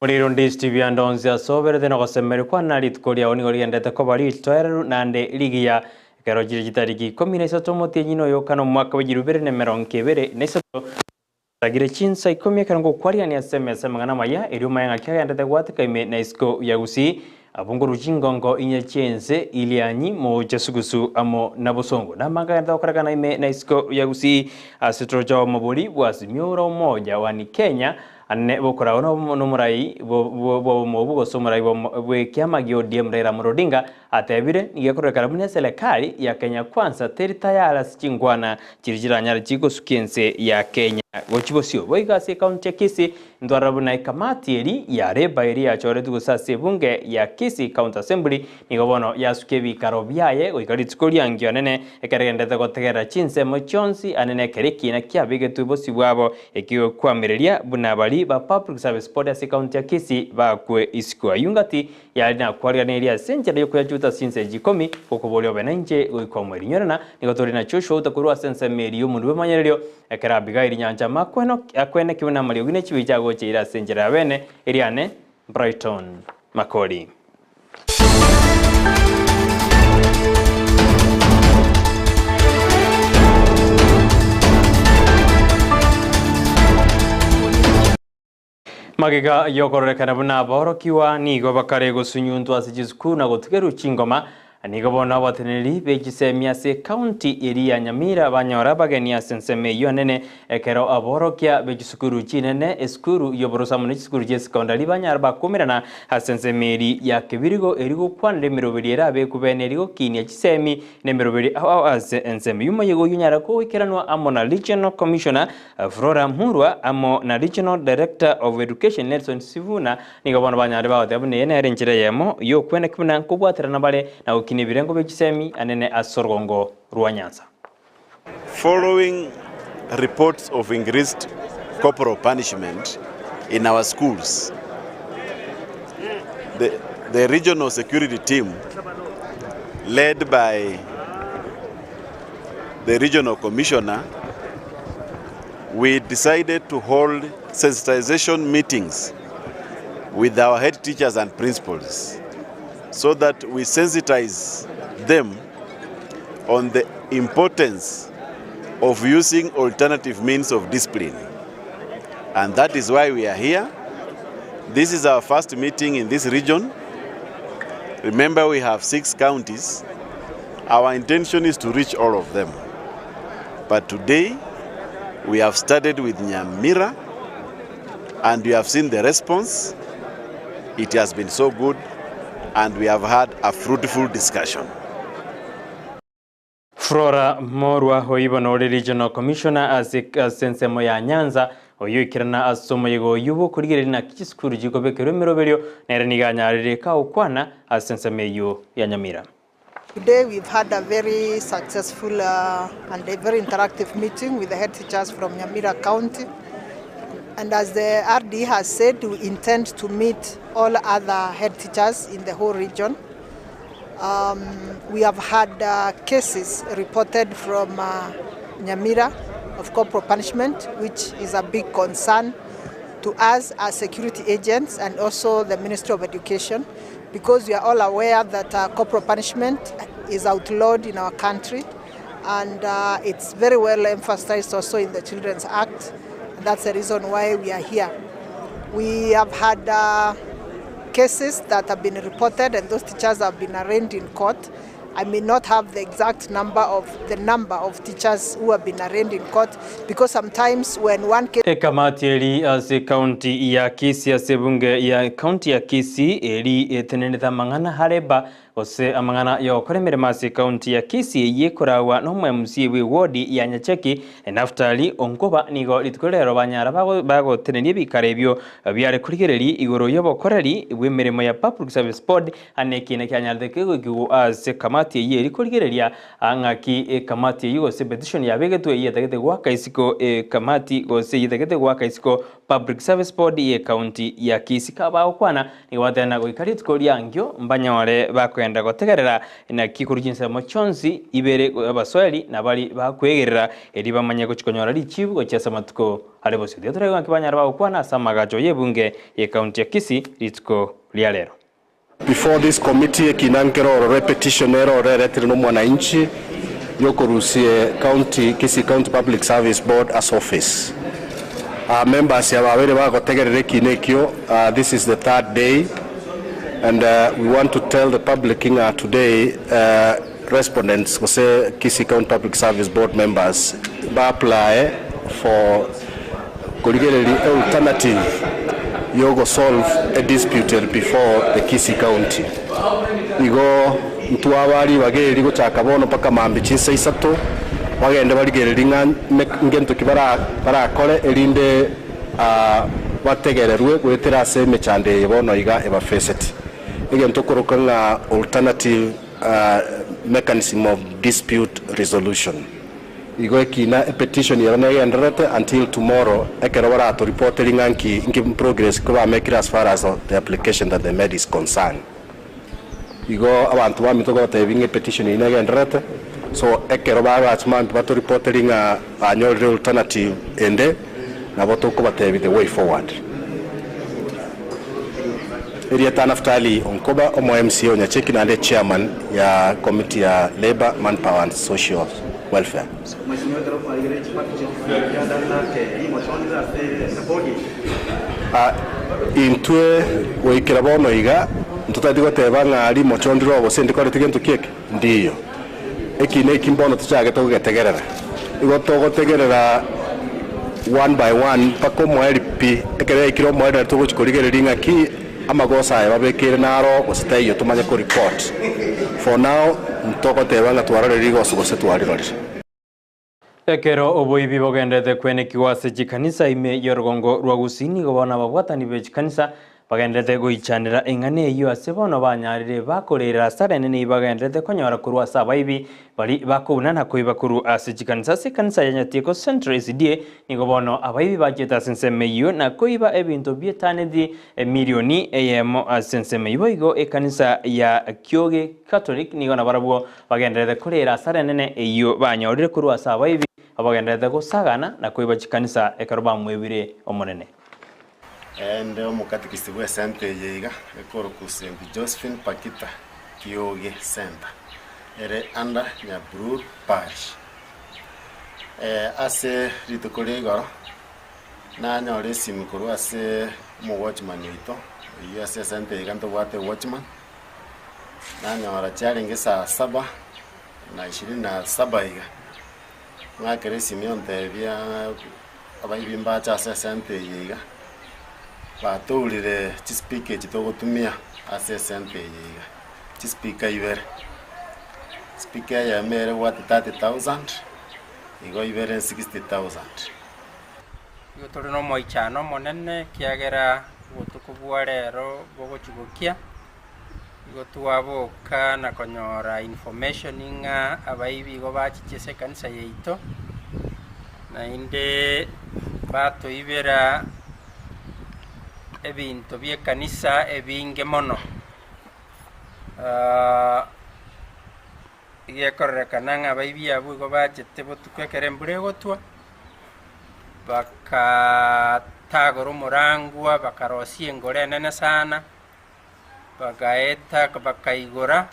Muriro Ndizi TV andonzia sobere deno gosemere kwa nari tukoria oni gori endete ko bari toeru nande ligia kero jiri jitariki Ikomi na isatu motie nyino yo kano mwaka wa 2022 na isatu tagire Chinsa Ikomi karango kwaria ni aseme ngana maya eri mayanga kya endete gwatika ime na isko ya Gusii abunguru jingongo inye chenze ilianyi mo jesugusu amo nabosongo na manga endete okaragana ime na isko ya Gusii asitrojo mobuli bwazimyoro moja wani Kenya ane bokora ono nomurai bo mobugo somurai bo kiama giodiem Raila Odinga atebire nigekora karabuni serikali ya Kenya kwanza teritayala chingwana chirijira nyari chiko sukiense ya Kenya gochibosio boigase county ya Kisii ndwarabuna ikamati eri ya reba eri ya chore tugusase bunge ya Kisii County Assembly nigobono yasukebi karobyaye goikaritskoria ngyo nene ekeregendete gotegera Chinsa mochonsi anene kereki na kiabige tubosi bwabo ekiyo kwamireria bunabali ba Public Service Board ya County ya Kisii bakwe isikwa yungati yalina kwarianeria senjera yo kuyajuta Chinsa Ikomi kokobolyo benanje goikomweri nyorana nigotori na chosho utakurwa sense meri umundu bemanyerero ekerabiga iri nyanja makweno akwene kibona mali ugine chibijago chira senjera bene iriane Brighton Makori Magiga yokorore kanabuna borokiwa nigo bakare gosunyuntu asijisku na gotugeru chingoma nigo bona wateneri begisemia se county area Nyamira banyora bagenia senseme yonene ekero aborokia begisukuru chinene eskuru yoborosa munich skuru je secondary banyara bakomerana hasensemeri ya kebirigo erigo kwanle miroberiera be kubene erigo kinia chisemi ne miroberi as enseme yuma yego yunyara ko ikeranwa amona regional commissioner Flora Murwa amo na regional director of education Nelson Sivuna nigo bona banyara baotebune yene renjire yemo yo kwene kubuna kubwaterana bale na Birengo Bechisemi anene asorgongo Ruanyanza. Following reports of increased corporal punishment in our schools, the regional security team led by the regional commissioner, we decided to hold sensitization meetings with our head teachers and principals, so that we sensitize them on the importance of using alternative means of discipline. And that is why we are here. This is our first meeting in this region. Remember, we have 6 counties. Our intention is to reach all of them. But today, we have started with Nyamira, and you have seen the response. It has been so good, and we have had a fruitful discussion. Flora Murwa hoibono regional commissioner asensemo ya Nyanza oyo ikirana asomo yego yubo kurigerina kiskuru jikobekero meroberio nereniganyarire ka ukwana asensemeyo ya Nyamira. Today we've had a very successful and a very interactive meeting with the head teachers from Nyamira County. And as the RD has said, we intend to meet all other head teachers in the whole region. We have had cases reported from Nyamira of corporal punishment, which is a big concern to us as security agents and also the Ministry of Education, because we are all aware that corporal punishment is outlawed in our country, and it's very well emphasized also in the Children's Act. That's the reason why we are here. We have had cases that have been reported, and those teachers have been arraigned in court. I may not have the exact number of teachers who have been arraigned in court, because sometimes when one case kamati eri as county ya Kisii asebunge ya county ya Kisii eri eteneneza mangana hareba ose amangana yo koremere masi county ya Kisii yekorawa no MC we wodi ya Nyacheki Naftali ongoba nigo litkorero banyara bago tenenie bikarebyo byare kurigereri igoro yobokoreri bwemeremo ya Public Service Board anekine kyanyaldeke go as kamati yeri kurigereria angaki kamati yose petition ya begetu yetagete gwaka isiko kamati gose yetagete gwaka isiko Public Service Board ye county ya Kisii kaba okwana ni watena go ikaritko lyangyo mbanyore bakwe bakwenda gotegerera na kikuru Chinsa mochonzi ibere abaswali na bali bakwegerera eri bamanye guchikonyora richibu cyasa matuko arebo studio turega kibanyara bakwana samagajo yebunge ye county ya Kisii ritko lialero. Before this committee kinankero repetitionero reretire no mwananchi yokorusie county Kisii County Public Service Board as office. Members ya babere bagotegerere kinekyo. This is the third day and we want to tell the public today respondents kose Kisii County Public Service Board members ba apply for kolegeli alternative yogo solve a dispute before the Kisii County. Igo mtuabari bageri go chakabono paka mambi Chinsa isato bagende barigeri ngento kibara barakore erinde bategererwe gwetera seme chande yebono iga eba facet. Ngento korokanga alternative mechanism of dispute resolution. Igo kina a petition yana yenderete until tomorrow ekerabara to reporting in progress ko make as far as the application that they made is concerned. Igo abantu bamitogo tebinge petition ina yenderete so ekerabara atman to reporting annual alternative ende na botoko batebi the way forward. Eriata naftali onkoba omo MCO nya cheki na chairman ya committee ya labor manpower and social welfare. Intwe weikirabono iga ntutatigo tebanga ali mochondiro obosende kore tigento kieke ndiyo ekine kimbono tuchage togetegerera igo togotegerera one by one pako moeripi ekere ikiro moera togochikorigereringa ki amagosa babekere naro gositeyo tumanye ko report for now ntoko tebanga twarare rigoso gose twarirore. Ekero oboibi bogendete kwene kiwase chikanisa ime yorgongo rwa Gusii gobona babwatani be chikanisa bagendete goichanira engane iyo asebono banyarire bakorera sarenene bagendete konyora kurwa sabaibi bali bakubunana koibakuru ase chikanisa sekanisa yanyatiko central SDA nigobono abaibi bajeta sensemeyo na koiba ebinto bietanedi milioni eyemo sensemeyo igo ekanisa ya Kyoge Catholic nigona barabwo bagendete korera sarenene iyo banyorire kurwa sabaibi abagendete gusagana na koiba chikanisa ekaroba mwebire omonene. And omukatikisi bwe sente yega ekoro ku St. Josephine Pakita Kyoge Center ere anda Nyaburu Parish ase ritukolego na nyore simukuru ase mu watchman ito iyo ase sente yega ndo wate watchman na nyora challenge saa 7:27 yega ngakere Simeon tebia abayibimba cha ase sente yega batulire chispike chitogotumia ase sente yiga chispika ibere speaker ya mere what 30,000 igo ibere 60,000 igo turi no moichano monene kiagera gutukubwa rero bogochugukia igo tuwaboka na konyora information inga abaibi igo bachichese kanisa yeito na inde bato ibera ebinto bye kanisa ebinge mono yekorekananga abaibi abo igo bachete botukwekere mbure gotwa bakatagora omorangwa bakarosia engore nene sana bagaeta bakaigora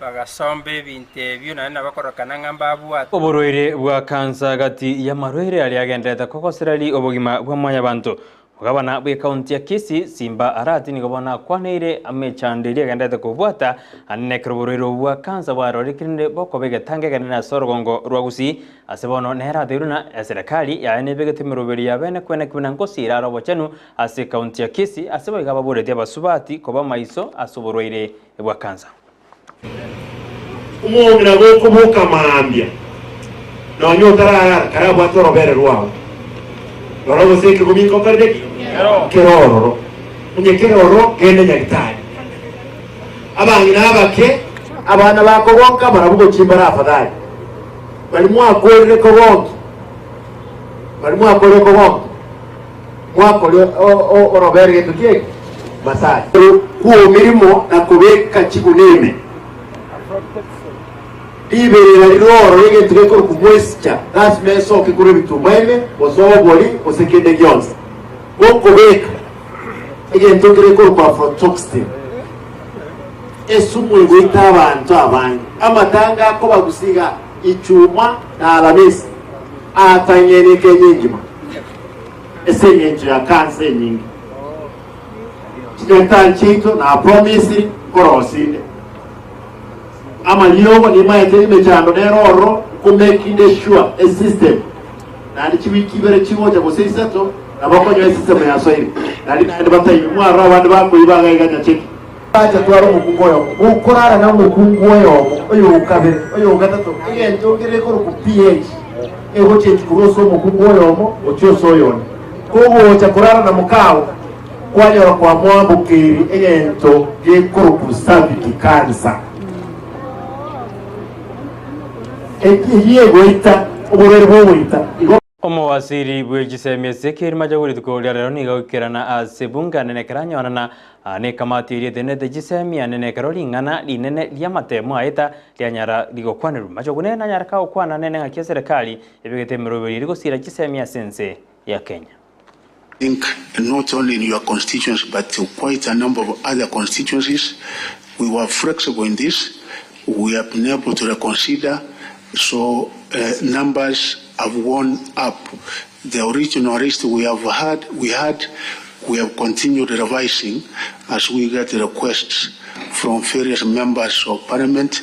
bagasomba ebinto ebyo nane bakorekananga mbabwate oborwaire bwa kansa gati ya marwaire ali agendete kogosereri obogima bwa mwanya bantu Gavana bwe county ya Kisii Simba Arati nigobona kwaneire amechandiri agendete kubwata anekroborero bwa kansa barorikinde bokobege tangegana na sorgongo rwa Gusii asebono nera deruna serikali ya enebege timiroberi ya bene kwene kwina ngosira robo chenu ase county ya Kisii asebo igababure de basubati koba maiso asoborwaire bwa kansa umwongira goko mukamambya nonyo tarara karabwa torobere rwao Loro seke kumingo kardeki keroro unye keroro kende nyagitari abangina abake abana bakogonka barabugo chimbara afadhali bali mwakorere kogonki bali mwakorere kogonki mwakore o robere getukie masaji kuo mirimo na kubeka chiguneme iberera riro rege tureko kumwescha that's meso kikuru bitumweme osobori osekende gyonse kubeka egento kireko kwa aflatoxin esumu igwita abantu abandi amatanga ko bagusiga icyuma na alamisi atanyenike nyingima esenyenje ya kanse nyingi chitanchito na promise korosinde ama liyobo ni maete mechando neroro kumekinde sure a system na chibikibere chimoja bosisato nabakonyo system ya soiri nali nandi batayi mwara abandi bakuyibaga iganya cheki acha twaro mukungoyo ukorara na mukungoyo oyo ukabere oyo gatatu egento kireko ku pH ego chenchuroso mukungoyo mo ochyo soyone kogo cha korara na mukao kwanyora kwa mwambukiri egento gekoro ku cervical cancer ekiye goita oborere boita Omowasiri bwegisemi sekeri majaguri tukolia rero niga ukirana asebunga nene karanyona na ne kamati ri dene de gisemi nene karolingana linene lya matemo aita lyanyara ligokwanira majogune na nyara ka okwana nene ngakia serikali ebigete mirobiri ligosira gisemi sense ya Kenya. I think not only in your constituency but quite a number of other constituencies we were flexible in this. We have been able to reconsider, so numbers have gone up. The original list we have continued revising as we get requests from various members of parliament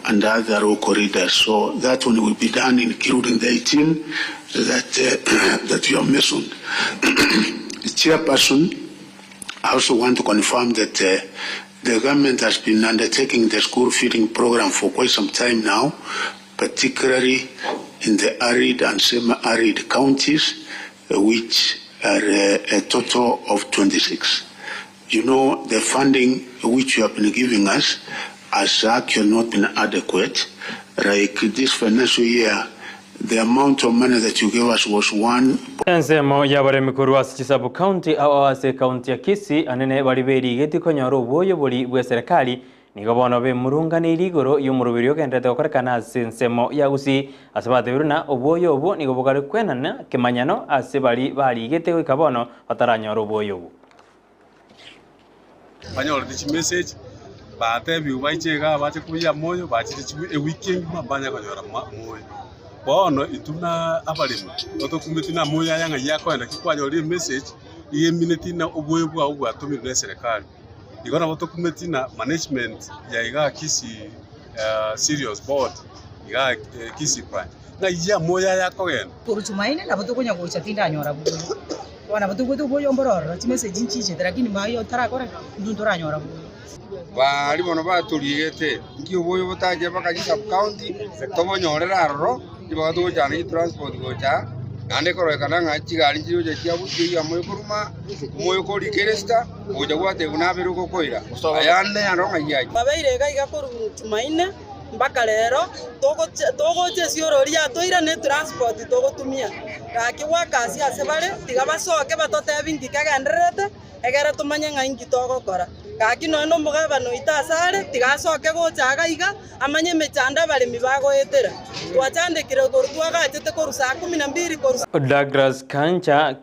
and other local leaders. So that one will be done, including the 18 that you have mentioned. Chairperson, I also want to confirm that the government has been undertaking the school feeding program for quite some time now, particularly in the arid and semi-arid counties, which are a total of 26. You know, the funding which you have been giving us has actually not been adequate. Like this financial year, the amount of money that you gave us was one. Ensemo ya bare mikuru wa Chisabu County au ase county ya Kisii anene baliberi geti konyoro boyo boli bwa serikali nigobono be murunga ni ligoro yumurubiri yogendete okorekana ensemo ya Gusii asabate biruna oboyo obo nigobogare kwenana kemanyano ase bali gete ikabono bataranyoro oboyo obo. Banyol this message bate bi waichega bate kuya moyo bate a weekend mabanya konyora moyo bono ituna abalima otokumetina moya yanga yako enda kikwanyori message iye minute na oboyo bwa ubwa tumire serikali igona otokumetina management ya iga Kisii serious board iga Kisii branch na iya moya yako genda kurutumaine na botokonya gocha tinda nyora buyo wana botokoto boyo mbororo message nchiche lakini mayo tarakora ndundora nyora buyo bali bono batuliyete ngiyo boyo botaje bakagisa county tobonyorera roro ibato cyane transport gocha nande korokana ngachigali ngiyo cya bugiye amoyo kuruma moyo kori keresta oja gwate unaberu kokoira ayane aronga yayi babeire gaiga kurutumaine mpaka lero togoche siorori atoira ne transport togotumia gakiwa kasi asebare tigabasoke batote bingi kagenderete egere tumanye ngaingi togokora gaki no mugabano itasare tigasoke gochaga iga amanye mechanda bari mibago yetera twachandikire gorutwagachete korusa 12 korusa Douglas Kancha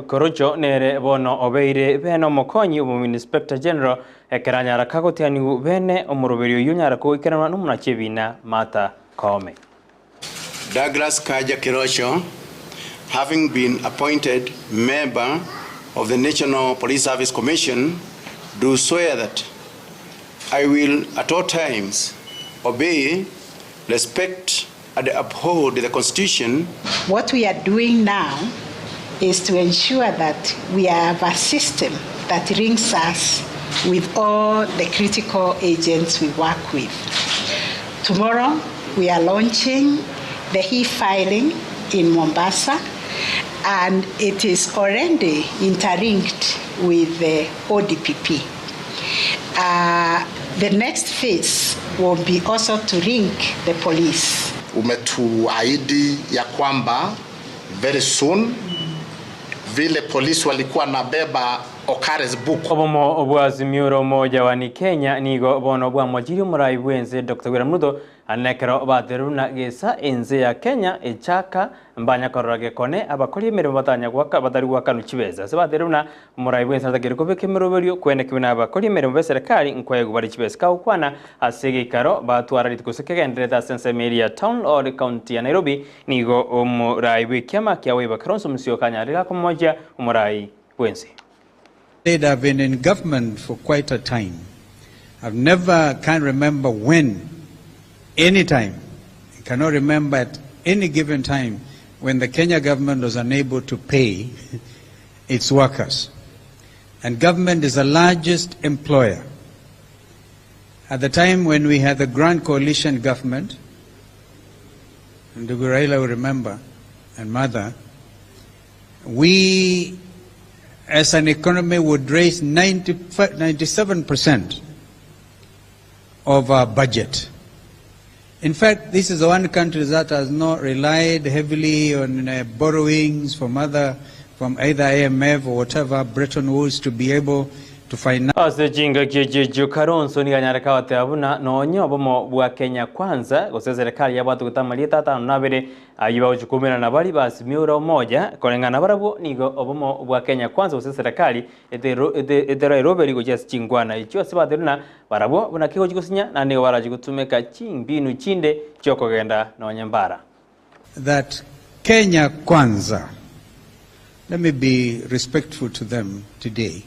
Korocho nere bono obeire beno mokonyi umu inspector general ekeranyara kagotiani bene omurubiri yunyara ko ikerana n'umunachebina Mata Kome. Douglas Kaja Korocho, having been appointed member of the National Police Service Commission, do swear that I will at all times obey, respect, and uphold the Constitution. What we are doing now is to ensure that we have a system that links us with all the critical agents we work with. Tomorrow, we are launching the e-filing in Mombasa, and it is already interlinked with the ODPP. The next phase will be also to link the police. Umetuahidi ya kwamba very soon vile polisi walikuwa nabeba Okare's book. Obomo obwazimiro moja wa ni Kenya nigo bono bwa mwajiri murai bwenze Dr. William Ruto anekero bateruna gesa enze ya Kenya echaka mbanya korage kone abakori emirimo batanya gwaka batari gwaka nuchibeza se bateruna murai bwenze atagere kubeke miroberio kwene kibina abakori emirimo be serikali nkwaye gubari chibeza ka ukwana asege karo batwara litkuseke gendreta Sensemeria Town or County ya Nairobi nigo umurai bwekema kyawe bakaronso musio kanyarira kumoja umurai bwenze. I've been in government for quite a time. Can't remember when, any time, I cannot remember at any given time when the Kenya government was unable to pay its workers. And government is the largest employer. At the time when we had the Grand Coalition government, and the Raila will remember, and Mother, we as an economy would raise 97% of our budget. In fact, this is the one country that has not relied heavily on borrowings from either IMF or whatever, Bretton Woods, to be able to finance. As the jinga jeju karonso ni ganyaraka wate abuna nonyo bomo bwa Kenya kwanza gose serikali yabatu kutamalia tata nabere ayiba uchukumira na bali basi miura moja kolengana barabo nigo obomo bwa Kenya kwanza gose serikali etero roberi go just chingwana icho sibateruna barabo buna kiko jikusinya na nigo baraji kutumeka chimbinu chinde choko genda nonyambara. That Kenya kwanza, let me be respectful to them today,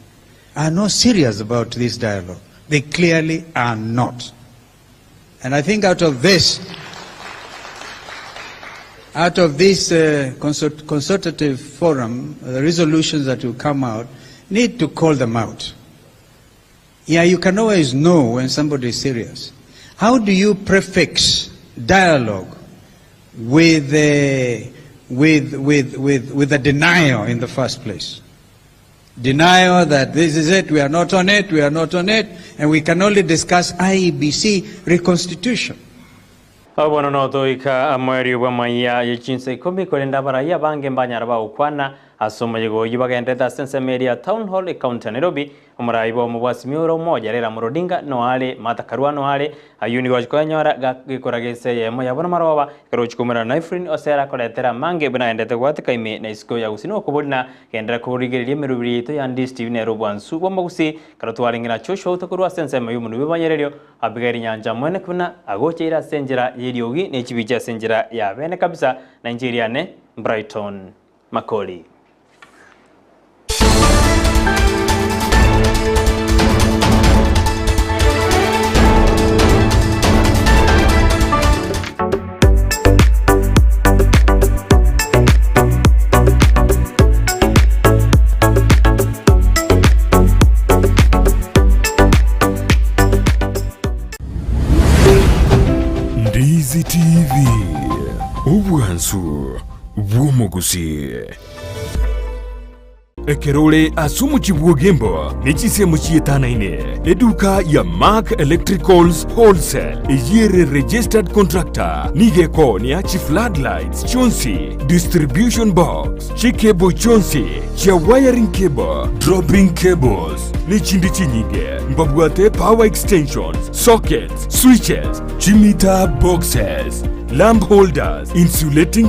are not serious about this dialogue. They clearly are not. And I think out of this consultative forum, the resolutions that will come out, need to call them out. Yeah, you can always know when somebody is serious. How do you prefix dialogue with a denial in the first place? Denial that this is it, we are not on it, and we can only discuss IEBC reconstitution. Abono noto ika amweri wa Amayia ya Chinsa Ikomi kolenda baraya bange mbanyaraba ukwana asoma yego yibagendeta Sensemeria Town Hall County Nairobi umuraibo mubwasimiro moja rera murodinga noale matakarwa noale ayuni wajikonyora gikoragese yemo yabona maroba karochikumira naifrin osera koletera mange binaendete gwatika ime na isko ya usino kubulina gendera kurigerie mirubirito ya Ndizi Nairobi ansu bomba Gusii karotwaringina chosho utakurwa Sensema yumunu bibanyerero abigari nyanja mwene kuna agochera senjera yiriogi nechibija senjera ya bene kabisa Nigeria ne Brighton Makori. Ndizi TV Ubwansu Gusii Ekerole asumu chibuogembo nechisemo chietana ine eduka ya Mark Electricals Wholesale ejire registered contractor nigeko ni achi floodlights chonsi distribution box chikebo chonsi chia wiring cable dropping cables ni chindi chinyige mbabwate power extensions sockets switches chimita boxes lamp holders insulating